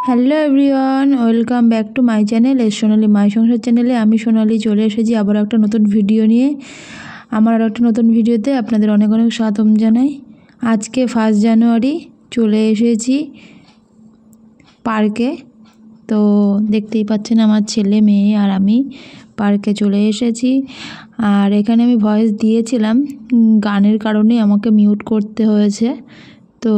Hello everyone, welcome back to my channel Sonali my Sansar চ্যানেলে। আমি সোনালি চলে এসেছি আবার একটা নতুন ভিডিও নিয়ে। আমার আর একটা নতুন ভিডিওতে আপনাদের অনেক অনেক স্বাগতম জানাই। আজকে 1 জানুয়ারি চলে এসেছি পার্কে। তো দেখতেই পাচ্ছেন আমার ছেলে মেয়ে আর আমি পার্কে চলে এসেছি। আর এখানে আমি ভয়েস দিয়েছিলাম, গানের কারণে আমাকে মিউট করতে হয়েছে। তো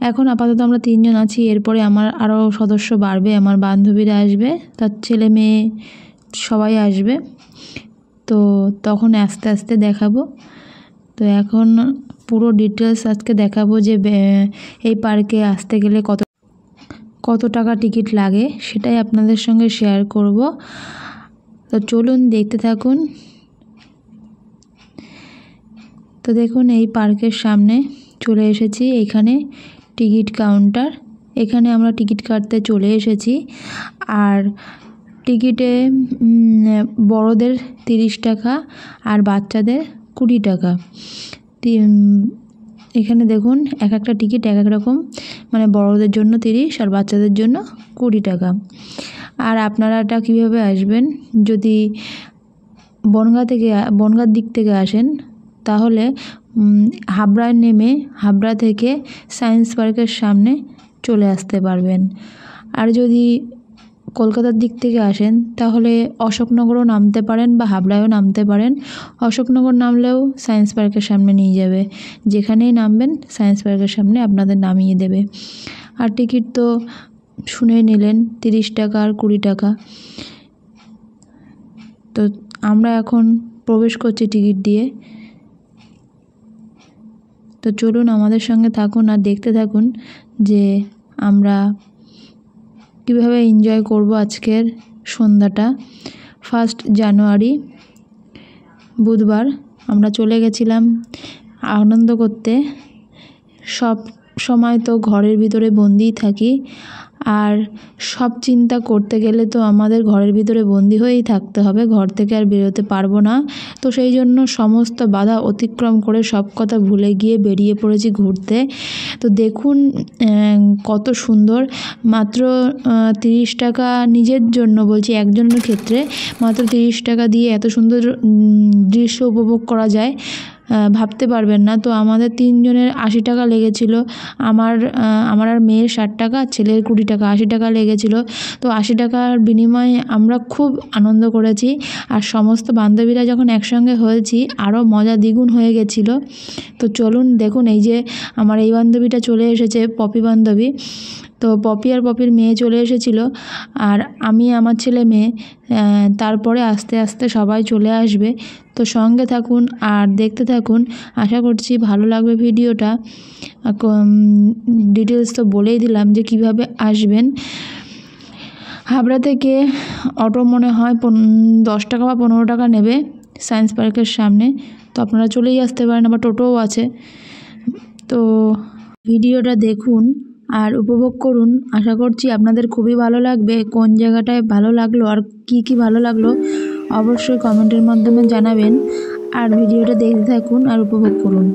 এখন আপাতত আমরা 3 জন আছি, এরপরে আমার আরও সদস্য বাড়বে, আমার বান্ধবীরা আসবে, তার ছেলে মেয়ে সবাই আসবে। তো তখন আস্তে আস্তে দেখাবো। তো এখন পুরো ডিটেলস আজকে দেখাবো যে এই পার্কে আসতে গেলে কত টাকা টিকিট লাগে, সেটাই আপনাদের সঙ্গে শেয়ার করব। তো চলুন দেখতে থাকুন। তো দেখুন এই পার্কের সামনে চলে এসেছি, এখানে টিকিট কাউন্টার। এখানে আমরা টিকিট কাটতে চলে এসেছি। আর টিকিটে বড়দের 30 টাকা আর বাচ্চাদের 20 টাকা। এখানে দেখুন এক একটা টিকিট এক এক রকম, মানে বড়দের জন্য 30 আর বাচ্চাদের জন্য 20 টাকা। আর আপনারা এটা কীভাবে আসবেন, যদি বনগাঁর দিক থেকে আসেন তাহলে হাবড়ায় নেমে হাবড়া থেকে সায়েন্স পার্কের সামনে চলে আসতে পারবেন। আর যদি কলকাতার দিক থেকে আসেন তাহলে অশোকনগরও নামতে পারেন বা হাবড়ায়ও নামতে পারেন। অশোকনগর নামলেও সায়েন্স পার্কের সামনে নিয়ে যাবে, যেখানেই নামবেন সায়েন্স পার্কের সামনে আপনাদের নামিয়ে দেবে। আর টিকিট তো শুনে নিলেন, 30 টাকা আর 20 টাকা। তো আমরা এখন প্রবেশ করছি টিকিট দিয়ে। তো চলুন আমাদের সঙ্গে থাকুন আর দেখতে থাকুন যে আমরা কীভাবে এনজয় করব আজকের সন্ধ্যাটা। 1 জানুয়ারি বুধবার আমরা চলে গেছিলাম আনন্দ করতে। সব সময় তো ঘরের ভিতরে বন্দিই থাকি, আর সব চিন্তা করতে গেলে তো আমাদের ঘরের ভিতরে বন্দি হয়েই থাকতে হবে, ঘর থেকে আর বেরোতে পারবো না। তো সেই জন্য সমস্ত বাধা অতিক্রম করে সব কথা ভুলে গিয়ে বেরিয়ে পড়েছি ঘুরতে। তো দেখুন কত সুন্দর, মাত্র 30 টাকা, নিজের জন্য বলছি, একজনের ক্ষেত্রে মাত্র 30 টাকা দিয়ে এত সুন্দর দৃশ্য উপভোগ করা যায়, ভাবতে পারবেন না। তো আমাদের 3 জনের 80 টাকা লেগেছিল। আমার আর মেয়ের 60 টাকা, ছেলের 20 টাকা, 80 টাকা লেগেছিল। তো 80 টাকার বিনিময়ে আমরা খুব আনন্দ করেছি। আর সমস্ত বান্ধবীরা যখন একসঙ্গে হয়েছি আরও মজা দ্বিগুণ হয়ে গেছিলো। তো চলুন দেখুন, এই যে আমার এই বান্ধবীটা চলে এসেছে, পপি বান্ধবী। তো পপি আর পপির মেয়ে চলে এসেছিলো, আর আমি, আমার ছেলে মেয়ে। তারপরে আস্তে আস্তে সবাই চলে আসবে। তো সঙ্গে থাকুন আর দেখতে থাকুন, আশা করছি ভালো লাগবে ভিডিওটা। ডিটেলস তো বলেই দিলাম যে কিভাবে আসবেন। হাবড়া থেকে অটো মনে হয় 10 টাকা বা 15 টাকা নেবে সায়েন্স পার্কের সামনে। তো আপনারা চলেই আসতে পারেন, আবার টোটোও আছে। তো ভিডিওটা দেখুন আর উপভোগ করুন, আশা করছি আপনাদের খুবই ভালো লাগবে। কোন জায়গাটায় ভালো লাগলো আর কি ভালো লাগলো অবশ্যই কমেন্টের মাধ্যমে জানাবেন। আর ভিডিওটা দেখতে থাকুন আর উপভোগ করুন।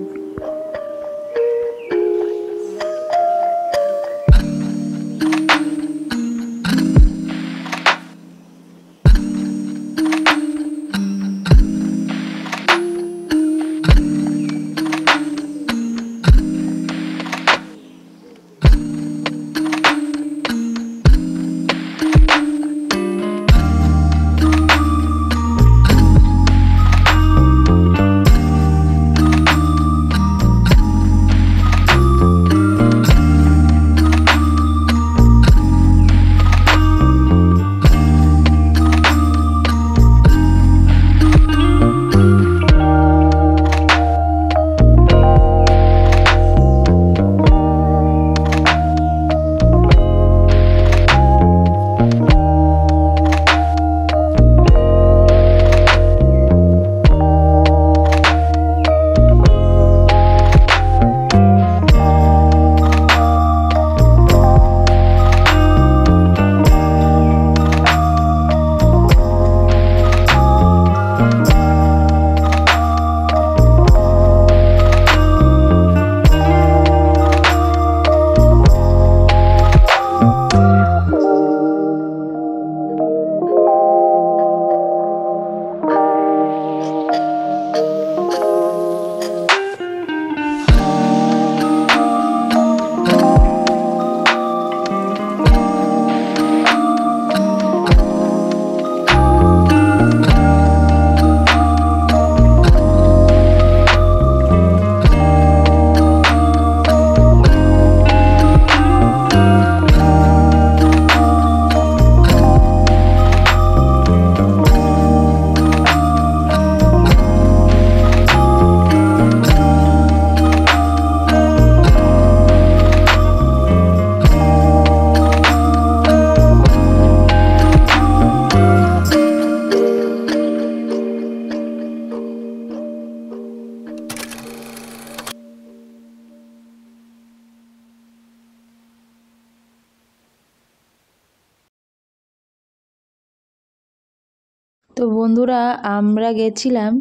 তো বন্ধুরা আমরা গেছিলাম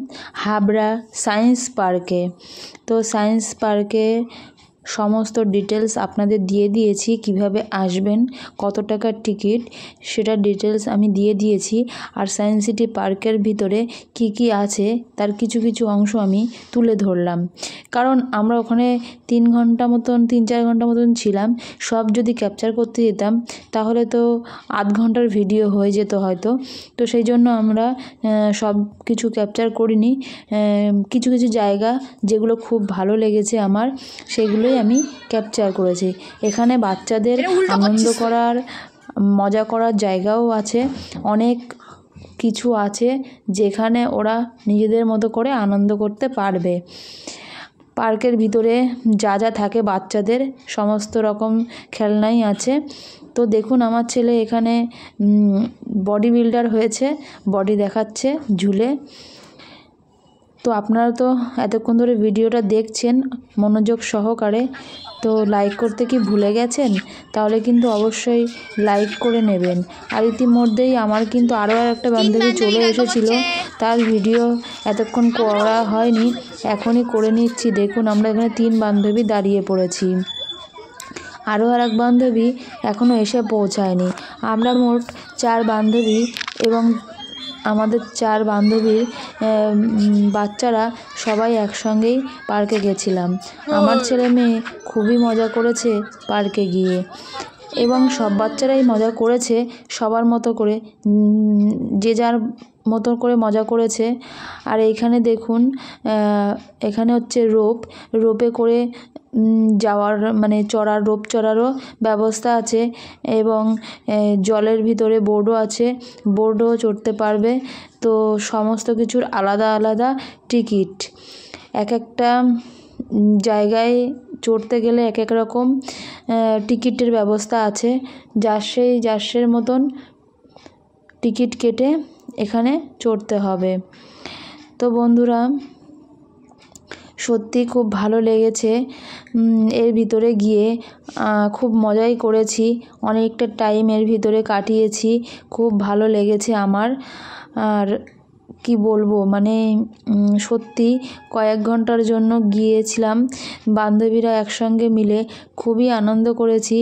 হাবড়া সায়েন্স পার্কে। তো সায়েন্স পার্কে সমস্ত ডিটেলস আপনাদের দিয়ে দিয়েছি, কিভাবে আসবেন, কত টাকার টিকিট সেটা ডিটেলস আমি দিয়ে দিয়েছি। আর সায়েন্স সিটি পার্কের ভিতরে কি কি আছে তার কিছু কিছু অংশ আমি তুলে ধরলাম, কারণ আমরা ওখানে 3-4 ঘন্টা মতন ছিলাম। সব যদি ক্যাপচার করতে যেতাম তাহলে তো আধ ঘন্টার ভিডিও হয়ে যেত হয়তো। তো সেই জন্য আমরা সব কিছু ক্যাপচার করিনি। কিছু কিছু জায়গা যেগুলো খুব ভালো লেগেছে আমার, সেগুলোই আমি ক্যাপচার করেছি। এখানে বাচ্চাদের আনন্দ করার, মজা করার জায়গাও আছে, অনেক কিছু আছে যেখানে ওরা নিজেদের মতো করে আনন্দ করতে পারবে। পার্কের ভিতরে যা যা থাকে বাচ্চাদের সমস্ত রকম খেলনাই আছে। তো দেখুন আমার ছেলে এখানে বডি বিল্ডার হয়েছে, বডি দেখাচ্ছে ঝুলে। তো আপনারা তো এতক্ষণ ধরে ভিডিওটা দেখছেন মনোযোগ সহকারে, তো লাইক করতে কি ভুলে গেছেন? তাহলে কিন্তু অবশ্যই লাইক করে নেবেন। আর ইতিমধ্যেই আমার কিন্তু আরও একটা বান্ধবী চলে এসেছিল, তার ভিডিও এতক্ষণ করা হয়নি, এখনই করে নিচ্ছি। দেখুন আমরা এখানে 3 বান্ধবী দাঁড়িয়ে পড়েছি, আরও আর এক বান্ধবী এখনও এসে পৌঁছায়নি। আমরা মোট 4 বান্ধবী এবং আমাদের 4 বান্ধবীর বাচ্চারা সবাই একসঙ্গেই পার্কে গেছিলাম। আমার ছেলে মেয়ে খুবই মজা করেছে পার্কে গিয়ে, এবং সব বাচ্চারাই মজা করেছে সবার মতো করে, যে যার মতো করে মজা করেছে। আর এইখানে দেখুন এখানে হচ্ছে রোপে করে যাওয়ার, মানে চড়ার, রোপ চড়ারও ব্যবস্থা আছে, এবং জলের ভিতরে বোর্ডও আছে, বোর্ডও চড়তে পারবে। তো সমস্ত কিছুর আলাদা আলাদা টিকিট, এক একটা জায়গায় চড়তে গেলে এক এক রকম টিকিটের ব্যবস্থা আছে। যার মতন টিকিট কেটে এখানে চড়তে হবে। তো বন্ধুরা সত্যি খুব ভালো লেগেছে এর ভিতরে গিয়ে, খুব মজাই করেছি, অনেকটা টাইম এর ভিতরে কাটিয়েছি, খুব ভালো লেগেছে আমার। আর কি বলবো, মানে সত্যি কয়েক ঘন্টার জন্য গিয়েছিলাম বান্ধবীরা একসঙ্গে মিলে, খুবই আনন্দ করেছি,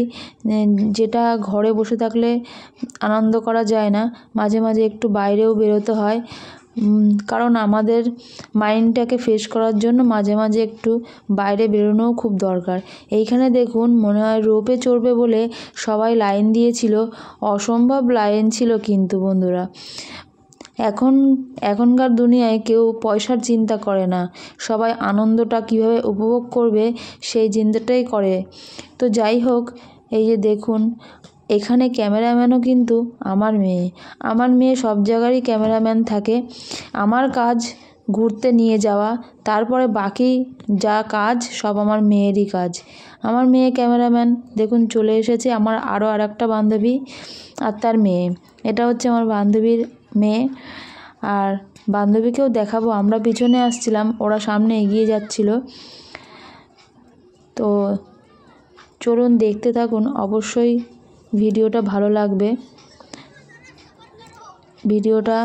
যেটা ঘরে বসে থাকলে আনন্দ করা যায় না, মাঝে মাঝে একটু বাইরেও বেরোতে হয়, কারণ আমাদের মাইন্ডটাকে ফ্রেশ করার জন্য মাঝে মাঝে একটু বাইরে বেরোনোও খুব দরকার। এইখানে দেখুন মনে হয় রোপে চড়বে বলে সবাই লাইন দিয়েছিল, অসম্ভব লাইন ছিল কিন্তু বন্ধুরা। এখনকার দুনিয়ায় কেউ পয়সার চিন্তা করে না, সবাই আনন্দটা কিভাবে উপভোগ করবে সেই চিন্তাটাই করে। তো যাই হোক, এই যে দেখুন এখানে ক্যামেরাম্যানও কিন্তু আমার মেয়ে সব জায়গারই ক্যামেরাম্যান থাকে। আমার কাজ ঘুরতে নিয়ে যাওয়া, তারপরে বাকি যা কাজ সব আমার মেয়েরই কাজ। আমার মেয়ে ক্যামেরাম্যান। দেখুন চলে এসেছে আমার আরও আর একটা বান্ধবী আর তার মেয়ে, এটা হচ্ছে আমার বান্ধবীর মেয়ে। আর বান্ধবীকেও দেখাবো, আমরা পিছনে আসছিলাম, ওরা সামনে এগিয়ে যাচ্ছিল। তো চলুন দেখতে থাকুন, অবশ্যই ভিডিওটা ভালো লাগবে, ভিডিওটা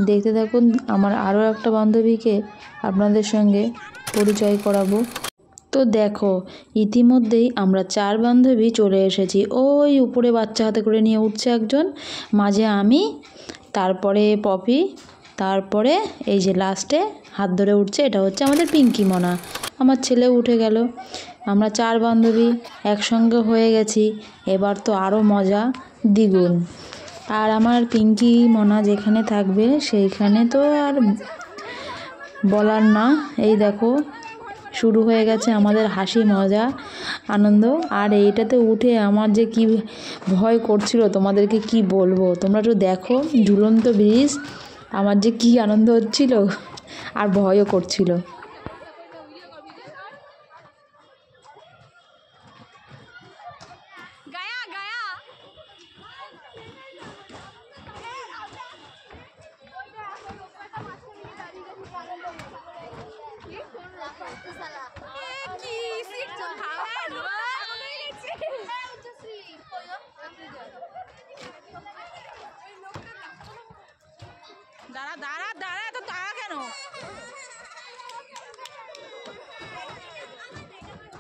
দেখতে থাকুন। আমার আরও একটা বান্ধবীকে আপনাদের সঙ্গে পরিচয় করাবো। তো দেখো ইতিমধ্যেই আমরা 4 বান্ধবী চলে এসেছি। ওই উপরে বাচ্চা হাতে করে নিয়ে উঠছে একজন, মাঝে আমি, তারপরে পপি, তারপরে এই যে লাস্টে হাত ধরে উঠছে, এটা হচ্ছে আমাদের পিঙ্কি মনা। আমার ছেলেও উঠে গেল। আমরা 4 বান্ধবী একসঙ্গে হয়ে গেছি, এবার তো আরও মজা দ্বিগুণ। আর আমার পিঙ্কি মনা যেখানে থাকবে সেইখানে তো আর বলার না। এই দেখো শুরু হয়ে গেছে আমাদের হাসি, মজা, আনন্দ। আর এইটাতে উঠে আমার যে কি ভয় করছিল তোমাদেরকে কি বলবো, তোমরা একটু দেখো ঝুলন্ত ব্রিজ, আমার যে কি আনন্দ হচ্ছিল আর ভয়ও করছিল।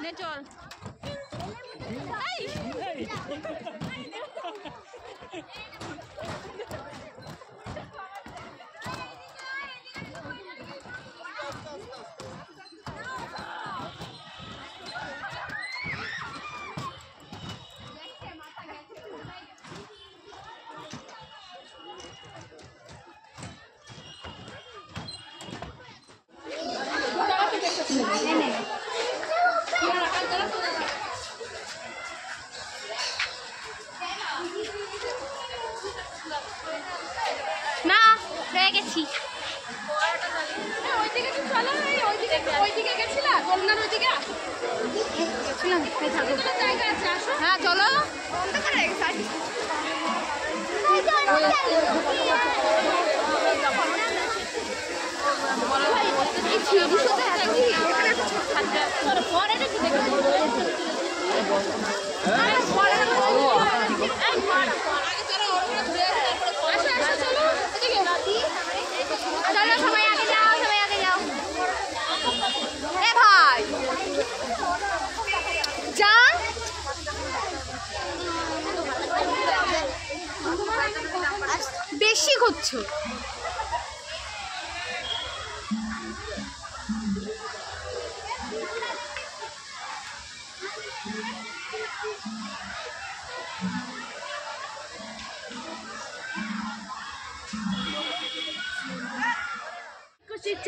নে চল না হয়ে গেছি হ্যাঁ চলো সবাই আগে যাও সবাই আগে যাও এ ভাই যা বেশি করছো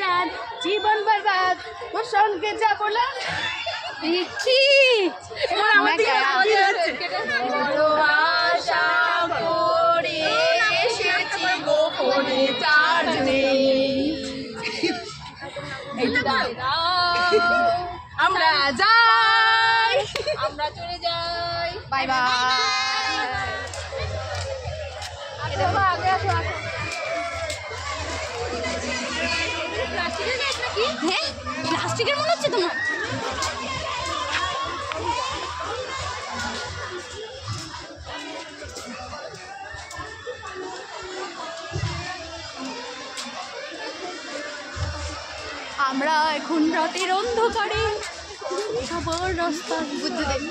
চাঁদ জীবন বরবাদ ওর সঙ্গে যাবো না কি আশা করে এসেছি গোপনে চার্জ নেই আমরা যাই আমরা চলে যাই বাই বাই আগে আসো হ্যাঁ প্লাস্টিকের মনে হচ্ছে তোমার আমরা এখন রাতের অন্ধকারে সবার রাস্তা বুদ্ধদেব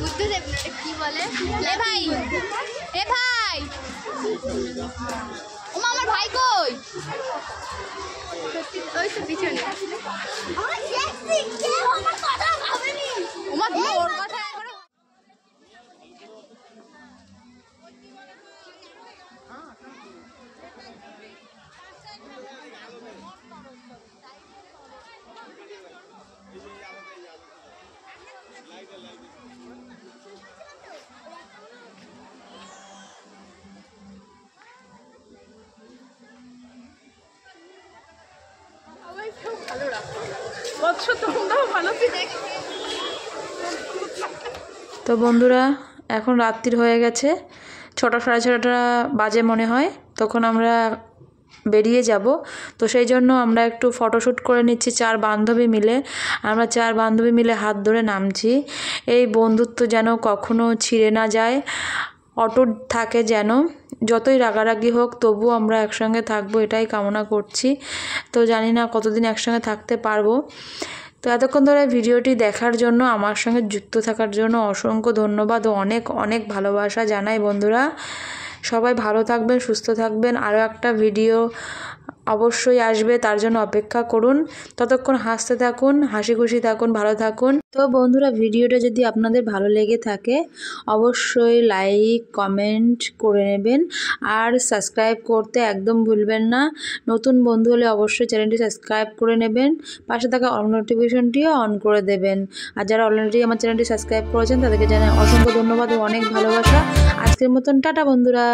বুদ্ধদেব কি বলে এ ভাই এ ভাই ওমা আমার ভাই কই ওই তো পিছনে ওমা ওর কথা তো বন্ধুরা এখন রাত্রির হয়ে গেছে 6টা সাড়ে 6টা বাজে মনে হয় তখন আমরা বেরিয়ে যাব তো সেই জন্য আমরা একটু ফটোশ্যুট করে নিচ্ছি 4 বান্ধবী মিলে আমরা 4 বান্ধবী মিলে হাত ধরে নামছি এই বন্ধুত্ব যেন কখনো ছিঁড়ে না যায় অটুট থাকে যেন যতই রাগারাগি হোক তবু আমরা একসঙ্গে থাকবো এটাই কামনা করছি তো জানি না কতদিন একসঙ্গে থাকতে পারবো তো এতক্ষণ ধরে ভিডিওটি দেখার জন্য আমার সঙ্গে যুক্ত থাকার জন্য অসংখ্য ধন্যবাদ ও অনেক অনেক ভালোবাসা জানাই বন্ধুরা সবাই ভালো থাকবেন সুস্থ থাকবেন আরও একটা ভিডিও অবশ্যই আসবে তার জন্য অপেক্ষা করুন ততক্ষণ হাসতে থাকুন হাসি খুশি থাকুন ভালো থাকুন তো বন্ধুরা ভিডিওটা যদি আপনাদের ভালো লেগে থাকে অবশ্যই লাইক কমেন্ট করে নেবেন আর সাবস্ক্রাইব করতে একদম ভুলবেন না নতুন বন্ধু হলে অবশ্যই চ্যানেলটি সাবস্ক্রাইব করে নেবেন পাশে থাকা অল নোটিফিকেশনটিও অন করে দেবেন আর যারা অলরেডি আমার চ্যানেলটি সাবস্ক্রাইব করেছেন তাদেরকে জানাই অসংখ্য ধন্যবাদ ও অনেক ভালোবাসা আজকের মতন টাটা বন্ধুরা।